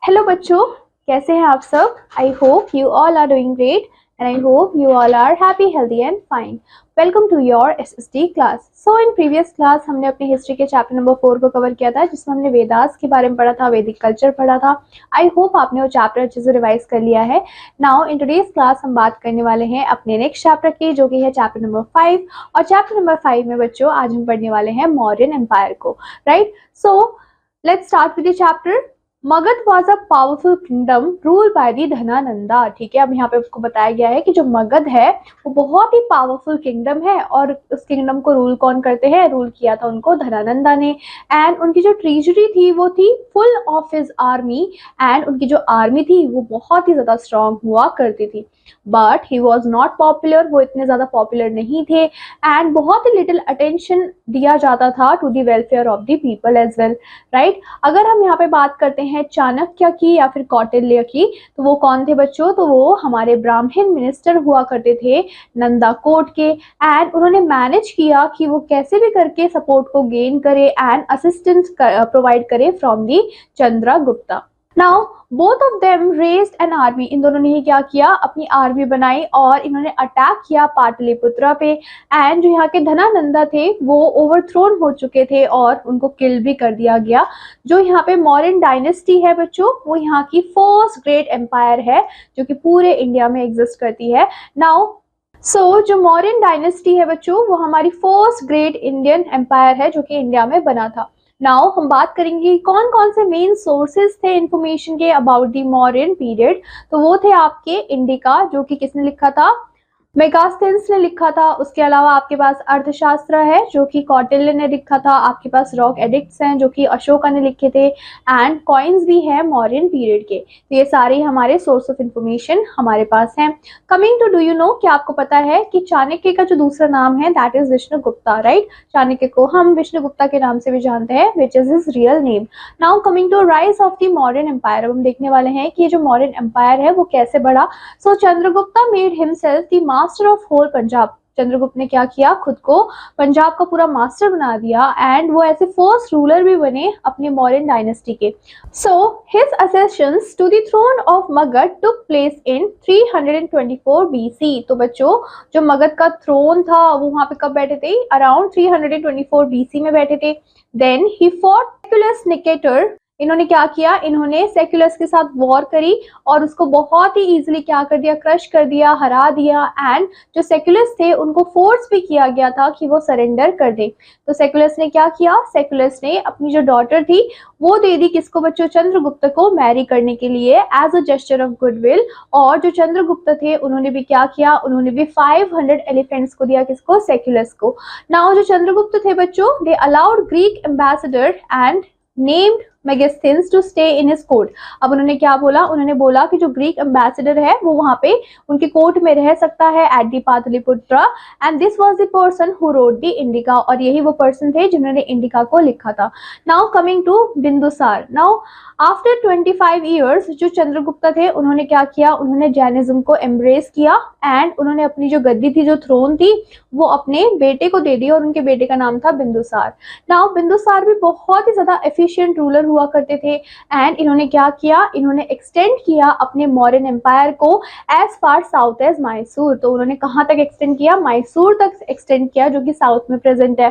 Hello बच्चों, कैसे हैं आप सब। I hope you all are doing great and I hope you all are happy healthy and fine. Welcome to your SST class. So in previous class हमने अपनी history के chapter number 4 को cover किया था, जिसमें हमने वेदास के बारे में पढ़ा था, वैदिक कल्चर पढ़ा था। आई होप आपने वो चैप्टर अच्छे से रिवाइज कर लिया है। नाउ इन टुडेज क्लास हम बात करने वाले हैं अपने नेक्स्ट चैप्टर की, जो कि है चैप्टर नंबर 5। और चैप्टर नंबर 5 में बच्चों आज हम पढ़ने वाले हैं मौर्यन एम्पायर को। Right, so let's start with the chapter. Magadha was a powerful kingdom rule by the Dhanananda. ठीक है, अब यहाँ पे आपको बताया गया है कि जो मगध है वो बहुत ही पावरफुल किंगडम है, और उस किंगडम को रूल कौन करते हैं, रूल किया था उनको धनानंदा ने। एंड उनकी जो ट्रेजरी थी वो थी full of his army, and उनकी जो आर्मी थी वो बहुत ही ज्यादा स्ट्रांग हुआ करती थी। But he was not popular, वो इतने ज्यादा पॉपुलर नहीं थे, एंड बहुत ही लिटिल अटेंशन दिया जाता था to the welfare of the people as well. Right, अगर हम यहाँ पे बात करते हैं चाणक्य की या फिर कौटिल्य की, तो वो कौन थे बच्चों, तो वो हमारे ब्राह्मण मिनिस्टर हुआ करते थे नंदा कोट के। एंड उन्होंने मैनेज किया कि वो कैसे भी करके सपोर्ट को गेन करे एंड असिस्टेंस प्रोवाइड करे from the Chandragupta. Now both of them raised an army, इन दोनों ने ही क्या किया, अपनी आर्मी बनाई और इन्होंने अटैक किया पाटलिपुत्रा पे। एंड जो यहाँ के धनानंदा थे वो ओवरथ्रोन हो चुके थे और उनको किल भी कर दिया गया। जो यहाँ पे मौर्यन डायनेस्टी है बच्चों, वो यहाँ की फर्स्ट ग्रेट एम्पायर है जो कि पूरे इंडिया में एग्जिस्ट करती है। नाउ जो मौर्यन डायनेस्टी है बच्चों, वो हमारी फर्स्ट ग्रेट इंडियन एम्पायर है जो कि इंडिया में बना था। नाउ हम बात करेंगे कौन कौन से मेन सोर्सेज थे इंफॉर्मेशन के अबाउट द मौर्यन पीरियड। तो वो थे आपके इंडिका, जो कि किसने लिखा था, मेगास्थेन्स ने लिखा था। उसके अलावा आपके पास अर्थशास्त्र है जो कि कौटिल्य ने लिखा था। आपके पास रॉक एडिक्ट्स हैं जो कि अशोका ने लिखे थे, एंड कॉइन्स भी है मौर्यन पीरियड के। तो ये सारे हमारे सोर्स ऑफ इंफॉर्मेशन हमारे पास हैं। Coming to, do you know, क्या आपको पता है कि चाणक्य का जो दूसरा नाम है that is Vishnugupta. Right, Chanakya को हम विष्णुगुप्ता के नाम से भी जानते हैं, which is his real name. Now coming to rise of the Mauryan empire, हम देखने वाले हैं कि ये जो मौर्यन एम्पायर है वो कैसे बढ़ा। So Chandragupta made himself the master of whole Punjab. Chandragupta ने क्या किया, खुद को पंजाब का पूरा मास्टर बना दिया, एंड वो ऐसे फर्स्ट रूलर भी बने अपने मौर्यन डायनेस्टी के। So his accessions to the throne of Magadha took place in 324 BC. तो बच्चों, जो मगध का थ्रोन था वो वहां पे कब बैठे थे, अराउंड 324 बीसी में बैठे थे। Then he fought Seleucus Nicator. इन्होंने क्या किया, इन्होंने सेक्युलस के साथ वॉर करी और उसको बहुत ही इजीली क्या कर दिया, क्रश कर दिया, हरा दिया। एंड जो सेक्युलस थे उनको फोर्स भी किया गया था कि वो सरेंडर कर दे। तो सेक्युलस ने क्या किया, सेक्युलस ने अपनी जो डॉटर थी वो दे दी किसको बच्चों, चंद्रगुप्त को मैरी करने के लिए as a gesture of goodwill. और जो चंद्रगुप्त थे उन्होंने भी क्या किया, उन्होंने भी 500 एलिफेंट्स को दिया, किसको, सेक्युलस को। नाउ जो चंद्रगुप्त थे बच्चों, they allowed Greek ambassador and named Megasthenes to stay in his court. अब उन्होंने क्या बोला, उन्होंने बोला कि जो ग्रीक एम्बेसडर है वो वहां पे उनके कोर्ट में रह सकता है at the Pataliputra. And this was the person who wrote the Indica, और यही वो पर्सन थे जिन्होंने इंडिका को लिखा था। Now coming to Bindusara. Now after 25 years जो चंद्रगुप्ता थे उन्होंने क्या किया, उन्होंने जैनिज्म को एम्ब्रेस किया, एंड उन्होंने अपनी जो गद्दी थी, जो थ्रोन थी, वो अपने बेटे को दे दी, और उनके बेटे का नाम था बिंदुसार। नाउ बिंदुसार भी बहुत ही ज्यादा एफिशिएंट रूलर हुआ करते थे, एंड इन्होंने क्या किया, इन्होंने एक्सटेंड किया अपने मौर्यन एम्पायर को as far south as Mysore. तो उन्होंने कहां तक एक्सटेंड किया, मैसूर तक एक्सटेंड किया, जो कि साउथ में प्रेजेंट है।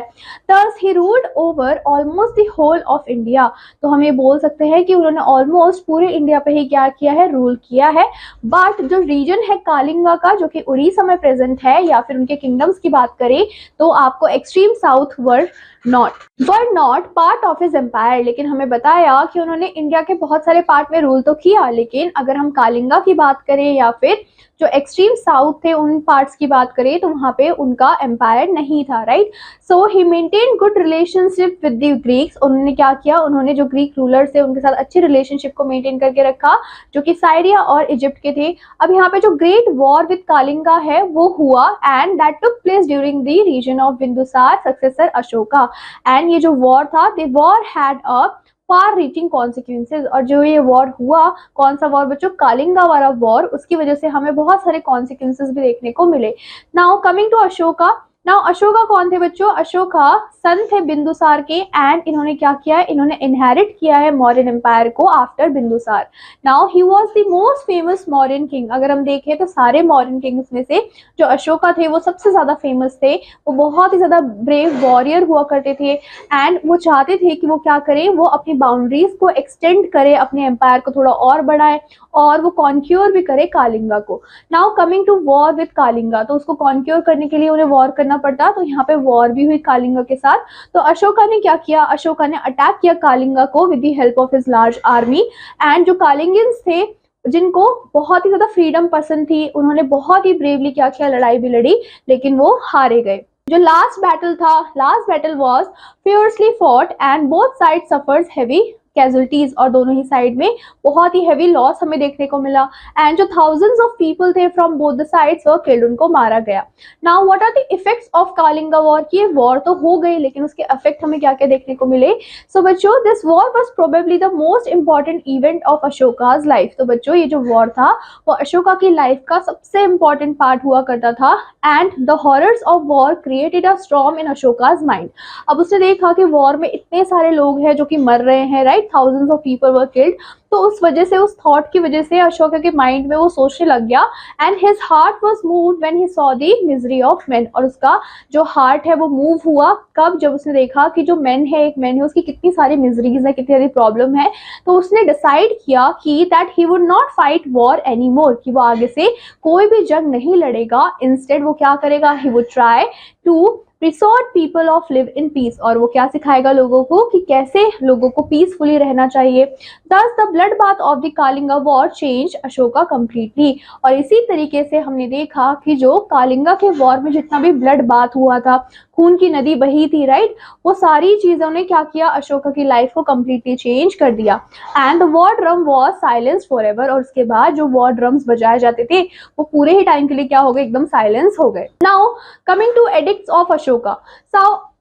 Thus he ruled over almost the whole of India. तो हम ये बोल सकते हैं कि उन्होंने ऑलमोस्ट पूरे इंडिया पे ही क्या किया है, रूल किया है। बट जो रीजन है कालिंगा का, जो कि उड़ीसा में प्रेजेंट है, या फिर उनके किंगडम्स की बात करें तो आपको extreme south were not part of his empire. लेकिन हमें बताया कि उन्होंने इंडिया के बहुत सारे पार्ट में रूल तो किया, लेकिन अगर हम कालिंगा की बात करें या फिर जो एक्सट्रीम साउथ थे उन पार्ट्स की बात करें तो वहां पे उनका एम्पायर नहीं था। Right, so he maintain good relationship with the Greeks. उन्होंने क्या किया, उन्होंने जो ग्रीक रूलर्स थे उनके साथ अच्छी रिलेशनशिप को मेंटेन करके रखा, जो कि साइरिया और इजिप्ट के थे। अब यहाँ पे जो ग्रेट वॉर विद कालिंगा है वो हुआ, and that took place during the region of Bindusara successor Ashoka. And ये जो वॉर था, the war had a far reaching consequences. और जो ये वॉर हुआ, कौन सा वॉर बच्चों, कालिंगा वाला वॉर, उसकी वजह से हमें बहुत सारे कॉन्सिक्वेंसेज भी देखने को मिले। Now coming to Ashoka, now Ashoka कौन थे बच्चों? अशोका सन थे बिंदुसार के, एंड इन्होंने क्या किया है, इन्होंने इनहेरिट किया है मौर्यन एम्पायर को after Bindusara. Now he was the most famous Mauryan king. अगर हम देखें तो सारे मौर्यन किंग्स में से जो अशोका थे वो सबसे ज्यादा फेमस थे। वो बहुत ही ज्यादा ब्रेव वॉरियर हुआ करते थे, एंड वो चाहते थे कि वो क्या करें, वो अपनी बाउंड्रीज को एक्सटेंड करे, अपने एम्पायर को थोड़ा और बढ़ाए, और वो कॉन्क्योर भी करे कालिंगा को। Now coming to war with Kalinga, तो उसको कॉन्क्योर करने के लिए उन्हें वॉर करना पड़ता, तो यहाँ पे वॉर भी हुई कालिंगा के साथ। तो अशोका ने क्या किया, अशोका ने अटैक किया कालिंगा को with the help of his large army. And जो कालिंगियंस थे, जिनको बहुत ही ज्यादा फ्रीडम पसंद थी, उन्होंने बहुत ही ब्रेवली क्या किया, लड़ाई भी लड़ी, लेकिन वो हारे गए। जो लास्ट बैटल था, last battle was fiercely fought and both side suffers heavy casualties, और दोनों ही साइड में बहुत ही हेवी लॉस हमें देखने को मिला। एंड जो थाउजेंड्स ऑफ पीपल थे from both the sides were killed, उनको मारा गया। Now what are the effects of Kalinga war? की ये वॉर तो हो गई, लेकिन उसके इफेक्ट हमें क्या क्या देखने को मिले? सो बच्चों, this war was probably the most important event of Ashoka's life. तो बच्चों, ये जो वॉर था वो अशोका की लाइफ का सबसे इंपॉर्टेंट पार्ट हुआ करता था। And the horrors of war created a storm in Ashoka's mind. अब उसने देखा कि वॉर में इतने सारे लोग हैं जो कि मर रहे हैं, right, thousands of people were killed. तो उस वजह से, उस थॉट की वजह से अशोका के माइंड में वो सोचने लग गया, and his heart was moved when he saw the misery of main. और उसका जो हार्ट है वो मूव हुआ कब? जब उसने देखा कि जो मैन है, एक मैन है, उसकी कितनी सारी मिजरीज है, कितनी सारी प्रॉब्लम है। तो उसने डिसाइड किया कि that he would not fight war any more, कि वो आगे से कोई भी जंग नहीं लड़ेगा। इंस्टेड वो क्या करेगा, he would try to resort people of live in peace. और वो क्या सिखाएगा लोगों को कि कैसे लोगों को पीसफुली रहना चाहिए। दस the blood bath of the Kalinga war change Ashoka completely. और इसी तरीके से हमने देखा कि जो कालिंगा के वॉर में जितना भी ब्लड बाथ हुआ था, खून की नदी बही थी, राइट, वो सारी चीजों ने क्या किया, अशोका की लाइफ को कंप्लीटली चेंज कर दिया। And the war drum was silence for ever. और उसके बाद जो वॉर ड्रम्स बजाए जाते थे वो पूरे ही टाइम के लिए क्या हो गए, एकदम साइलेंस हो गए। Now coming to edicts of Ashoka.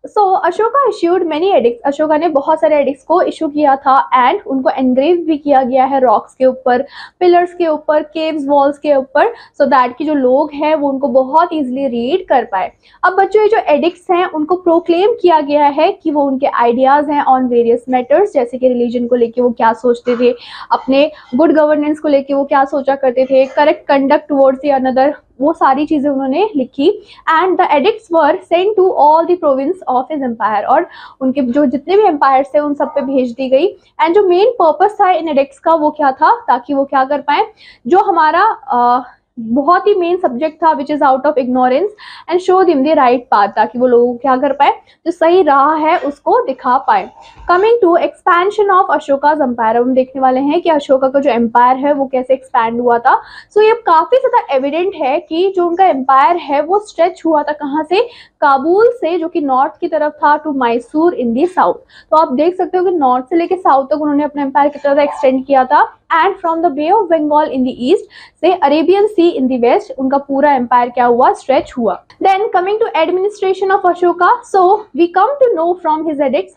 So Ashoka issued many edicts. Ashoka ने बहुत सारे एडिक्ट्स को इशू किया था, एंड उनको एनग्रेव भी किया गया है रॉक्स के ऊपर, पिलर्स के ऊपर, केव्स, वॉल्स के ऊपर, सो दैट कि जो लोग हैं वो उनको बहुत इजीली रीड कर पाए। अब बच्चों, ये जो एडिक्ट्स हैं उनको प्रोक्लेम किया गया है कि वो उनके आइडियाज हैं ऑन वेरियस मैटर्स, जैसे कि रिलीजन को लेके वो क्या सोचते थे, अपने गुड गवर्नेंस को लेके वो क्या सोचा करते थे, करेक्ट कंडक्ट टुवर्ड्स अनदर, वो सारी चीजें उन्होंने लिखी। And the edicts were sent to all the province of his empire. और उनके जो जितने भी एम्पायर्स थे उन सब पे भेज दी गई। एंड जो मेन पर्पस था इन एडिक्ट्स का वो क्या था, ताकि वो क्या कर पाए, जो हमारा बहुत ही मेन सब्जेक्ट था which is out of ignorance, and show them the right path, ताकि वो लोगों को क्या कर पाए, जो सही राह है उसको दिखा पाए। Coming to expansion of Ashoka's empire, हम देखने वाले हैं कि अशोका का जो एम्पायर है वो कैसे एक्सपैंड हुआ था। सो ये काफी ज्यादा एविडेंट है कि जो उनका एम्पायर है वो स्ट्रेच हुआ था कहाँ से, काबुल से, जो कि नॉर्थ की तरफ था, to Mysore in the south. तो आप देख सकते हो कि नॉर्थ से लेके साउथ तक उन्होंने अपना एम्पायर कितना ज्यादा एक्सटेंड किया था। And from the Bay of Bengal in the east से Arabian sea in the west, उनका पूरा एम्पायर क्या हुआ, स्ट्रेच हुआ। Then coming to administration of Ashoka, so we come to know from his edicts,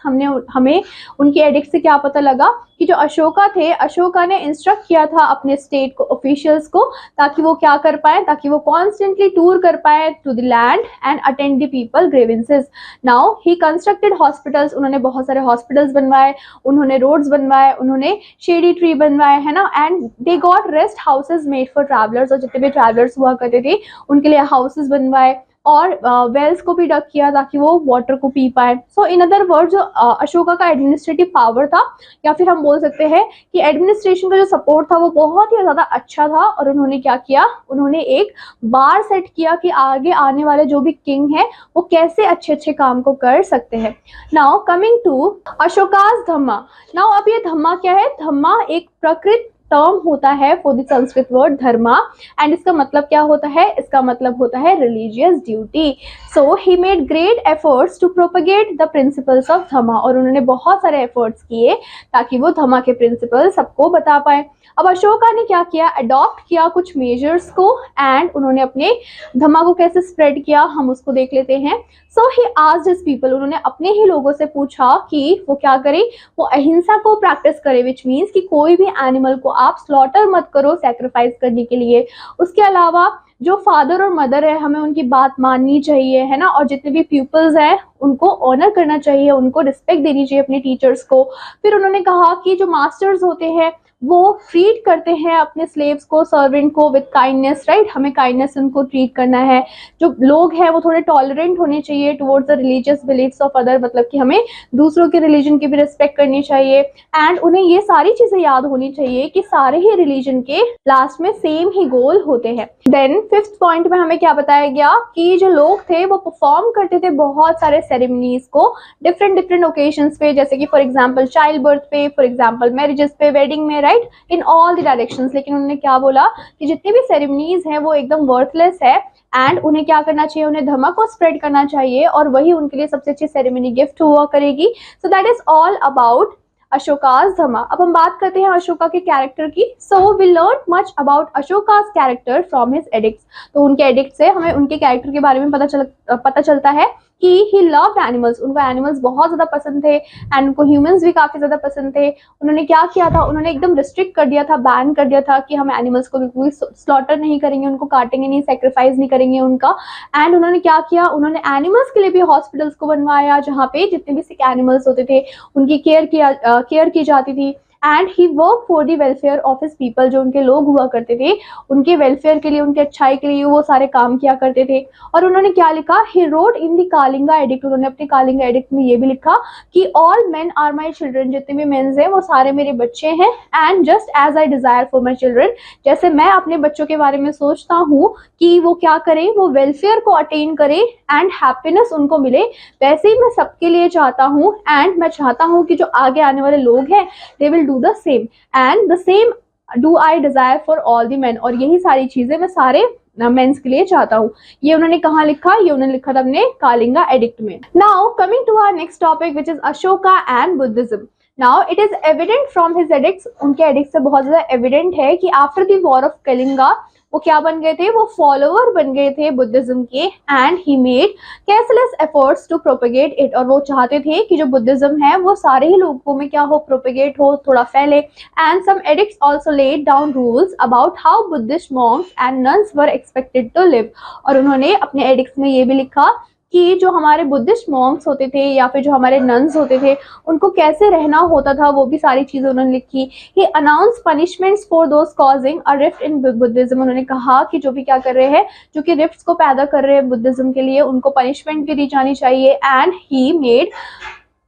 हमें उनके एडिक्ट से क्या पता लगा कि जो अशोका थे, अशोका ने इंस्ट्रक्ट किया था अपने स्टेट को, ऑफिशियल्स को, ताकि वो क्या कर पाए, ताकि वो कॉन्स्टेंटली टूर कर पाए to the land and attend the people grievances. Now he constructed hospitals, उन्होंने बहुत सारे हॉस्पिटल्स बनवाए, उन्होंने रोड्स बनवाए, उन्होंने शेडी ट्री बनवाए, है ना। And they got rest houses made for travellers, और जितने भी ट्रैवलर्स हुआ करते थे उनके लिए हाउसेज बनवाए, और वेल्स को भी डक किया ताकि वो वाटर को पी पाए। सो इन अदर वर्ड, जो अशोका का एडमिनिस्ट्रेटिव पावर था, या फिर हम बोल सकते हैं कि एडमिनिस्ट्रेशन का जो सपोर्ट था वो बहुत ही ज्यादा अच्छा था। और उन्होंने क्या किया, उन्होंने एक बार सेट किया कि आगे आने वाले जो भी किंग है वो कैसे अच्छे अच्छे काम को कर सकते हैं। Now coming to Ashoka's dhamma. Now अब ये धम्मा क्या है, धम्मा एक प्रकृत टर्म होता है for the Sanskrit word dharma, and इसका मतलब क्या होता है, इसका मतलब होता है religious duty. So he made great efforts to propagate the principles of dhamma, और उन्होंने बहुत सारे एफर्ट्स किए ताकि वो धम्मा के प्रिंसिपल सबको बता पाए। अब अशोका ने क्या किया, अडॉप्ट किया कुछ मेजर्स को, एंड उन्होंने अपने धम्मा को कैसे स्प्रेड किया हम उसको देख लेते हैं। सो ही आस्क्ड हिज पीपल, उन्होंने अपने ही लोगों से पूछा कि वो क्या करे, वो अहिंसा को प्रैक्टिस करे, विच मीन्स कि कोई भी एनिमल को आप स्लॉटर मत करो सेक्रीफाइस करने के लिए। उसके अलावा जो फादर और मदर है हमें उनकी बात माननी चाहिए, है ना, और जितने भी पीपल्स हैं उनको ऑनर करना चाहिए, उनको रिस्पेक्ट देनी चाहिए अपने टीचर्स को। फिर उन्होंने कहा कि जो मास्टर्स होते हैं वो ट्रीट करते हैं अपने स्लेव्स को, सर्वेंट को विद काइंडनेस, राइट, हमें काइंडनेस से उनको ट्रीट करना है। जो लोग हैं वो थोड़े टॉलरेंट होने चाहिए towards the religious beliefs of other, मतलब कि हमें दूसरों के रिलीजन की भी रिस्पेक्ट करनी चाहिए। एंड उन्हें ये सारी चीजें याद होनी चाहिए कि सारे ही रिलीजन के लास्ट में सेम ही गोल होते हैं। देन फिफ्थ पॉइंट में हमें क्या बताया गया कि जो लोग थे वो परफॉर्म करते थे बहुत सारे सेरेमनीज को डिफरेंट डिफरेंट ओकेजन्स पे, जैसे कि फॉर एग्जांपल चाइल्ड बर्थ पे, फॉर एग्जांपल मैरिजेस पे, वेडिंग में, right, in all the directions. लेकिन उन्होंने क्या बोला कि जितनी भी सेरेमनीज हैं वो एकदम वर्थलेस है एंड उन्हें क्या करना चाहिए, उन्हें धर्म को स्प्रेड करना चाहिए और वही उनके लिए सबसे अच्छी सेरेमनी गिफ्ट हुआ करेगी। So that is all about Ashoka's dharma. अब हम बात करते हैं अशोका के कैरेक्टर की। So we learn much about Ashoka's character from his edicts. तो उनके एडिक्ट से हमें उनके कैरेक्टर के बारे में पता चलता है कि ही लव्ड एनिमल्स, उनको एनिमल्स बहुत ज्यादा पसंद थे एंड उनको ह्यूमंस भी काफी ज्यादा पसंद थे। उन्होंने क्या किया था, उन्होंने एकदम रिस्ट्रिक्ट कर दिया था, बैन कर दिया था कि हम एनिमल्स को बिल्कुल स्लॉटर नहीं करेंगे, उनको काटेंगे नहीं, सेक्रीफाइस नहीं करेंगे उनका। एंड उन्होंने क्या किया, उन्होंने एनिमल्स के लिए भी हॉस्पिटल्स को बनवाया जहाँ पे जितने भी सिक एनिमल्स होते थे उनकी केयर की जाती थी। And he work for the welfare of his people, जो उनके लोग हुआ करते थे उनके वेलफेयर के लिए, उनके अच्छाई के लिए वो सारे काम किया करते थे। और उन्होंने क्या लिखा, he wrote in the Kalinga edict, उन्होंने अपने कालिंगा एडिक्ट में ये भी लिखा कि all men are my children, जितने भी मेन्स हैं वो सारे मेरे बच्चे हैं। And just as I desire for my children, जैसे मैं अपने बच्चों के बारे में सोचता हूँ कि वो क्या करें, वो वेलफेयर को अटेन करें एंड हैप्पीनेस उनको मिले, वैसे ही मैं सबके लिए चाहता हूँ। एंड मैं चाहता हूँ कि जो आगे आने वाले लोग हैं they will do the same and the same do I desire for all the men, और यही सारी चीजें मैं सारे मेंस के लिए चाहता हूँ। ये उन्होंने कहाँ लिखा, ये उन्होंने लिखा था अपने कालिंगा एडिक्ट में। Now coming to our next topic which is Ashoka and Buddhism. Now it is evident from his edicts, उनके एडिक्ट से बहुत ज्यादा एविडेंट है कि after the war of Kalinga वो क्या बन गए थे, वो फॉलोअर बन गए थे बुद्धिज्म के। And he made ceaseless efforts to propagate it, और वो चाहते थे कि जो बुद्धिज्म है वो सारे ही लोगों में क्या हो, प्रोपेगेट हो, थोड़ा फैले। And some edicts also laid down rules about how Buddhist monks and nuns were expected to live, और उन्होंने अपने एडिक्ट्स में ये भी लिखा कि जो हमारे बुद्धिस्ट मॉन्क्स होते थे या फिर जो हमारे नन्स होते थे उनको कैसे रहना होता था, वो भी सारी चीजें उन्होंने लिखी। He announce punishments for those causing a rift in Buddhism, उन्होंने कहा कि जो भी क्या कर रहे हैं, जो कि रिफ्ट्स को पैदा कर रहे हैं बुद्धिज्म के लिए, उनको पनिशमेंट भी दी जानी चाहिए। And he made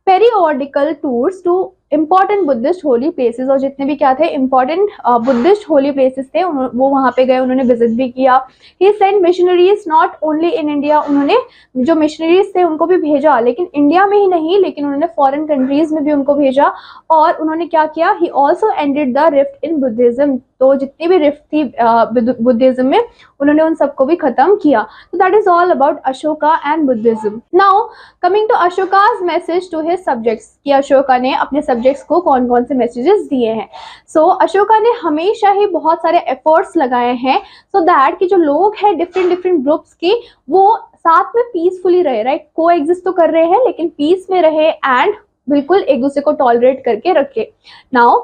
periodical tours to important Buddhist holy places, और जितने भी क्या थे इंपॉर्टेंट बुद्धिस्ट होली प्लेसेस थे वो वहाँ पे गए, उन्होंने विजिट भी किया। He send missionaries not only in India, उन्होंने जो मिशनरीज थे उनको भी भेजा, लेकिन इंडिया में ही नहीं, लेकिन उन्होंने फॉरेन कंट्रीज में भी उनको भेजा। और उन्होंने क्या किया, he also ended the rift in Buddhism, तो जितनी भी रिफ्ट थी बुद्धिज्म में उन्होंने उन सबको भी खत्म किया। तो that is all about Ashoka and Buddhism. Now coming to Ashoka's message to his subjects, कि अशोका ने अपने सब्जेक्ट्स को कौन कौन से मैसेजेस दिए हैं। सो अशोका ने हमेशा ही बहुत सारे एफर्ट्स लगाए हैं सो दैट कि जो लोग हैं डिफरेंट डिफरेंट ग्रुप्स के वो साथ में पीसफुली रहे, राइट, को एग्जिस्ट तो कर रहे हैं लेकिन पीस में रहे एंड बिल्कुल एक दूसरे को टॉलरेट करके रखे। Now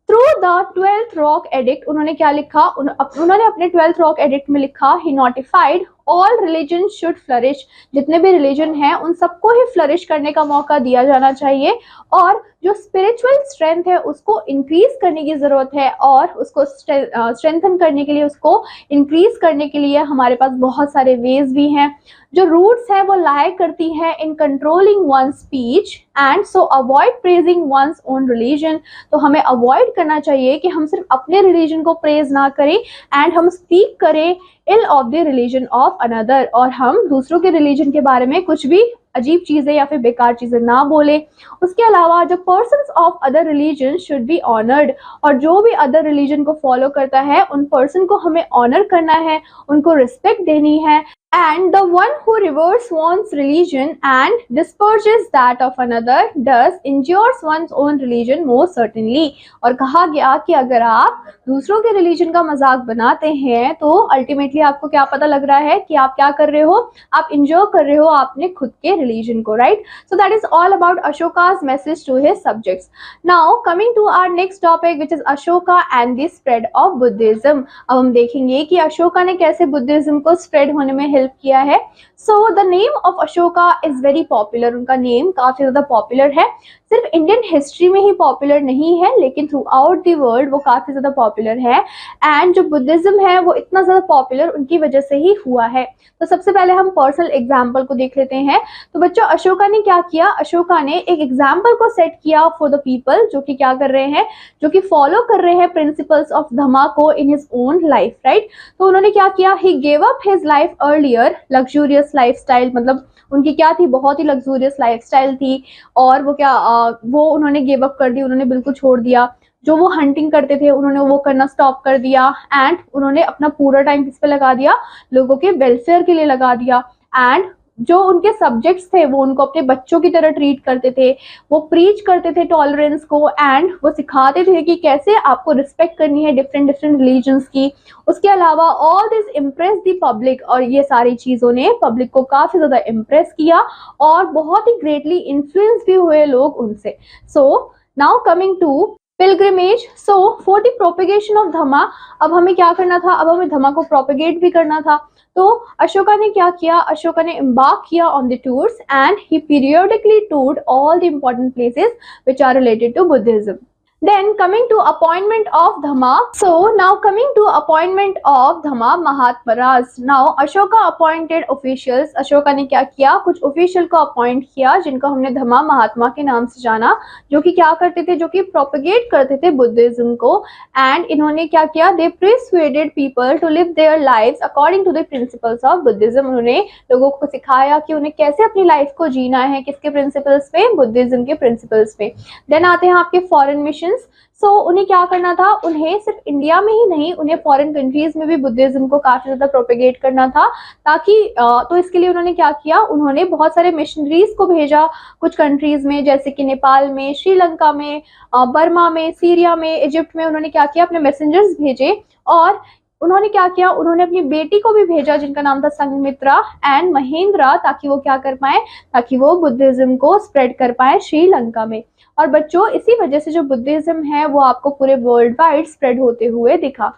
through the 12th rock edict, उन्होंने क्या लिखा, उन्होंने अपने 12th रॉक एडिक्ट में लिखा, he notified all religion should flourish, जितने भी रिलीजन हैं उन सबको ही फ्लरिश करने का मौका दिया जाना चाहिए, और जो स्पिरिचुअल स्ट्रेंथ है उसको इंक्रीज करने की जरूरत है, और उसको स्ट्रेंथन करने के लिए, उसको इंक्रीज करने के लिए हमारे पास बहुत सारे वेज भी हैं। जो रूट्स है वो लाई करती है in controlling one speech and so avoid praising one's own religion, तो हमें अवॉइड करना चाहिए कि हम सिर्फ अपने रिलीजन को प्रेज ना करें एंड हम स्पीक करें ill of the religion of another, और हम दूसरों के रिलीजन के बारे में कुछ भी अजीब चीजें या फिर बेकार चीजें ना बोले। उसके अलावा जो persons of other religion should be honoured, और जो भी अदर रिलीजन को फॉलो करता है उन पर्सन को हमें ऑनर करना है, उनको रिस्पेक्ट देनी है। And the one who reveres one's religion and disparges that of another does injures one's own religion most certainly. और कहा गया कि अगर आप दूसरों के रिलीजन का मजाक बनाते हैं तो अल्टीमेटली आपको क्या पता लग रहा है कि आप क्या कर रहे हो, आप इंजॉय कर रहे हो अपने खुद के रिलीजन को, right? So that is all about Ashoka's message to his subjects. Now coming to our next topic which is Ashoka and the spread of Buddhism. अब हम देखेंगे कि अशोका ने कैसे बुद्धिज्म को स्प्रेड होने में हेल्प किया है. So the name of Ashoka is very popular. उनका नेम काफी ज्यादा पॉपुलर है. सिर्फ इंडियन हिस्ट्री में ही पॉपुलर नहीं है लेकिन थ्रू आउट द वर्ल्ड वो काफी ज्यादा पॉपुलर है. एंड जो बुद्धिज्म है वो इतना ज्यादा पॉपुलर उनकी वजह से ही हुआ है. तो सबसे पहले हम पर्सनल एग्जाम्पल को देख लेते हैं. तो बच्चों अशोका ने क्या किया, अशोका ने एक एग्जाम्पल को सेट किया फॉर द पीपल जो कि क्या कर रहे हैं, जो कि फॉलो कर रहे हैं प्रिंसिपल्स ऑफ धम्मा को in his own life, right? तो उन्होंने क्या किया, he gave up his life earlier luxurious lifestyle. मतलब उनकी क्या थी, बहुत ही लग्जूरियस लाइफस्टाइल थी और वो क्या वो उन्होंने गिव अप कर दी, उन्होंने बिल्कुल छोड़ दिया. जो वो हंटिंग करते थे उन्होंने वो करना स्टॉप कर दिया एंड उन्होंने अपना पूरा टाइम किस पे लगा दिया, लोगों के वेलफेयर के लिए लगा दिया. एंड जो उनके सब्जेक्ट्स थे वो उनको अपने बच्चों की तरह ट्रीट करते थे. वो प्रीच करते थे टॉलरेंस को एंड वो सिखाते थे कि कैसे आपको रिस्पेक्ट करनी है डिफरेंट डिफरेंट रिलीजन्स की. उसके अलावा all this impress the public. और ये सारी चीजों ने पब्लिक को काफी ज्यादा इम्प्रेस किया और बहुत ही ग्रेटली इन्फ्लुएंस भी हुए लोग उनसे. So now coming to pilgrimage. So for the propagation of dhamma, अब हमें क्या करना था, अब हमें धम्मा को प्रोपेगेट भी करना था. तो अशोका ने क्या किया, अशोका ने embark किया on the tours and he periodically toured all the important places which are related to Buddhism. Then coming to appointment of Dhamma. So now coming to appointment of Dhamma Mahatmaras. Now Ashoka appointed officials. Ashoka ने क्या किया, कुछ official को appoint किया जिनको हमने धम्मा महात्मा के नाम से जाना, जो कि क्या करते थे, जो कि propagate करते थे बुद्धिज्म को. And इन्होंने क्या किया, they persuaded people to live their lives according to the principles of Buddhism. उन्होंने लोगों को सिखाया कि उन्हें कैसे अपनी लाइफ को जीना है, किसके प्रिंसिपल्स पे, बुद्धिज्म के प्रिंसिपल्स पे. देन आते हैं आपके फॉरेन मिशन. सो उन्हें क्या करना था, उन्हें सिर्फ इंडिया में ही नहीं, उन्हें फॉरेन कंट्रीज में भी बुद्धिज्म को काफी ज्यादा प्रोपेगेट करना था. ताकि तो इसके लिए उन्होंने क्या किया, उन्होंने बहुत सारे मिशनरीज को भेजा कुछ कंट्रीज में, जैसे कि नेपाल में, श्रीलंका में, बर्मा में, सीरिया में, इजिप्ट में. उन्होंने क्या किया, अपने मैसेंजर्स भेजे. और उन्होंने क्या किया, उन्होंने अपनी बेटी को भी भेजा जिनका नाम था संघमित्रा एंड महेंद्रा, ताकि वो क्या कर पाए, ताकि वो बुद्धिज्म को स्प्रेड कर पाए श्रीलंका में. और बच्चों इसी वजह से जो बुद्धिज्म है वो आपको पूरे वर्ल्ड वाइड स्प्रेड होते हुए दिखा.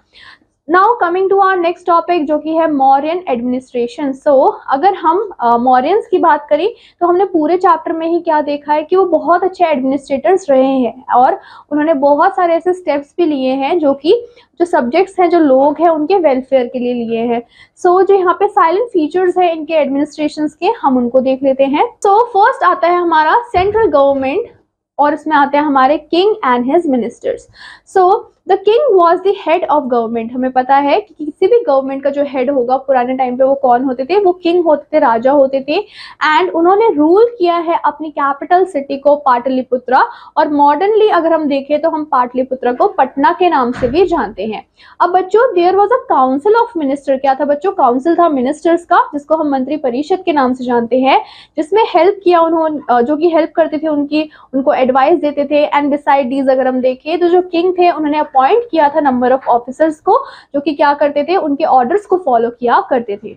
Now coming to our next topic जो कि है मौर्यन एडमिनिस्ट्रेशन. सो अगर हम मौर्यंस की बात करें तो हमने पूरे चैप्टर में ही क्या देखा है कि वो बहुत अच्छे एडमिनिस्ट्रेटर्स रहे हैं और उन्होंने बहुत सारे ऐसे स्टेप्स भी लिए हैं जो कि जो सब्जेक्ट्स हैं, जो लोग हैं, उनके वेलफेयर के लिए लिए हैं. सो जो यहाँ पे साइलेंट फीचर्स हैं इनके एडमिनिस्ट्रेशन के, हम उनको देख लेते हैं. सो फर्स्ट आता है हमारा सेंट्रल गवर्नमेंट और इसमें आते हैं हमारे king and his ministers. So the king was the head of government. हमें पता है कि किसी भी गवर्नमेंट का जो हेड होगा पुराने टाइम पे वो कौन होते थे, वो किंग होते थे, राजा होते थे. एंड उन्होंने रूल किया है अपनी कैपिटल सिटी को पाटलिपुत्रा. और मॉडर्नली अगर हम देखें तो हम पाटलिपुत्रा को पटना के नाम से भी जानते हैं. अब बच्चों there was a council of minister. क्या था बच्चों, काउंसिल था मिनिस्टर्स का, जिसको हम मंत्री परिषद के नाम से जानते हैं, जिसमें हेल्प किया उन्होंने, जो कि हेल्प करते थे उनको एडवाइस देते थे. एंड बिसाइड दीज अगर हम देखें तो जो किंग थे उन्होंने अपॉइंट किया था नंबर ऑफ ऑफिसर्स को, जो कि क्या करते थे, उनके ऑर्डर्स को फॉलो किया करते थे.